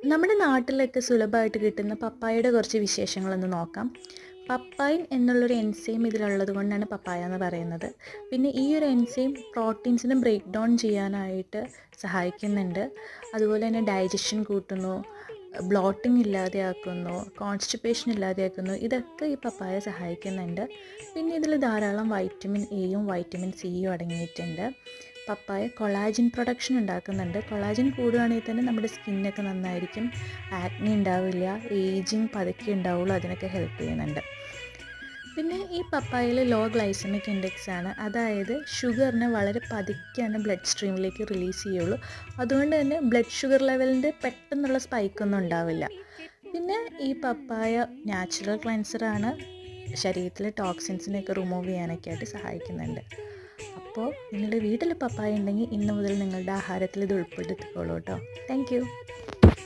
നമ്മുടെ നാട്ടിലൊക്കെ സുലഭമായിട്ട് കിട്ടുന്ന പപ്പായയുടെ കുറച്ച് വിശേഷങ്ങളൊന്ന് നോക്കാം. പപ്പായിൻ എന്നുള്ളൊരു എൻസൈം ഇതിലുള്ളത് കൊണ്ടാണ് പപ്പായ എന്ന് പറയുന്നത്. പിന്നെ ഈ ഒരു എൻസൈം പ്രോട്ടീൻസിനെ ബ്രേക്ക് ഡൗൺ ചെയ്യാനായിട്ട് സഹായിക്കുന്നുണ്ട്. അതുപോലെ തന്നെ ഡൈജഷൻ കൂട്ടുന്നു, ബ്ലോട്ടിംഗ് ഇല്ലാതെയാക്കുന്നു, കോൺസ്റ്റിപ്പേഷൻ ഇല്ലാതെയാക്കുന്നു. ഇതൊക്കെ ഈ പപ്പായ സഹായിക്കുന്നുണ്ട്. പിന്നെ ഇതിൽ ധാരാളം വൈറ്റമിൻ എയും വൈറ്റമിൻ സിയും അടങ്ങിയിട്ടുണ്ട്. പപ്പായ കൊളാജിൻ പ്രൊഡക്ഷൻ ഉണ്ടാക്കുന്നുണ്ട്. കൊളാജിൻ കൂടുകയാണെങ്കിൽ തന്നെ നമ്മുടെ സ്കിന്നൊക്കെ നന്നായിരിക്കും, ആക്നി ഉണ്ടാവില്ല, ഏജിങ് പതുക്കെ ഉണ്ടാവുള്ളൂ, അതിനൊക്കെ ഹെൽപ്പ് ചെയ്യുന്നുണ്ട്. പിന്നെ ഈ പപ്പായയിൽ ലോ ഗ്ലൈസമിക് ഇൻഡെക്സ് ആണ്, അതായത് ഷുഗറിനെ വളരെ പതുക്കെയാണ് ബ്ലഡ് സ്ട്രീമിലേക്ക് റിലീസ് ചെയ്യുള്ളൂ. അതുകൊണ്ട് തന്നെ ബ്ലഡ് ഷുഗർ ലെവലിൻ്റെ പെട്ടെന്നുള്ള സ്പൈക്കൊന്നും ഉണ്ടാവില്ല. പിന്നെ ഈ പപ്പായ നാച്ചുറൽ ക്ലെൻസറാണ്, ശരീരത്തിലെ ടോക്സിൻസിനെയൊക്കെ റിമൂവ് ചെയ്യാനൊക്കെ ആയിട്ട് സഹായിക്കുന്നുണ്ട്. അപ്പോൾ നിങ്ങളുടെ വീട്ടിൽ പപ്പായ ഉണ്ടെങ്കിൽ ഇന്ന് മുതൽ നിങ്ങളുടെ ആഹാരത്തിൽ ഇത് ഉൾപ്പെടുത്തിക്കോളൂ കേട്ടോ. Thank you.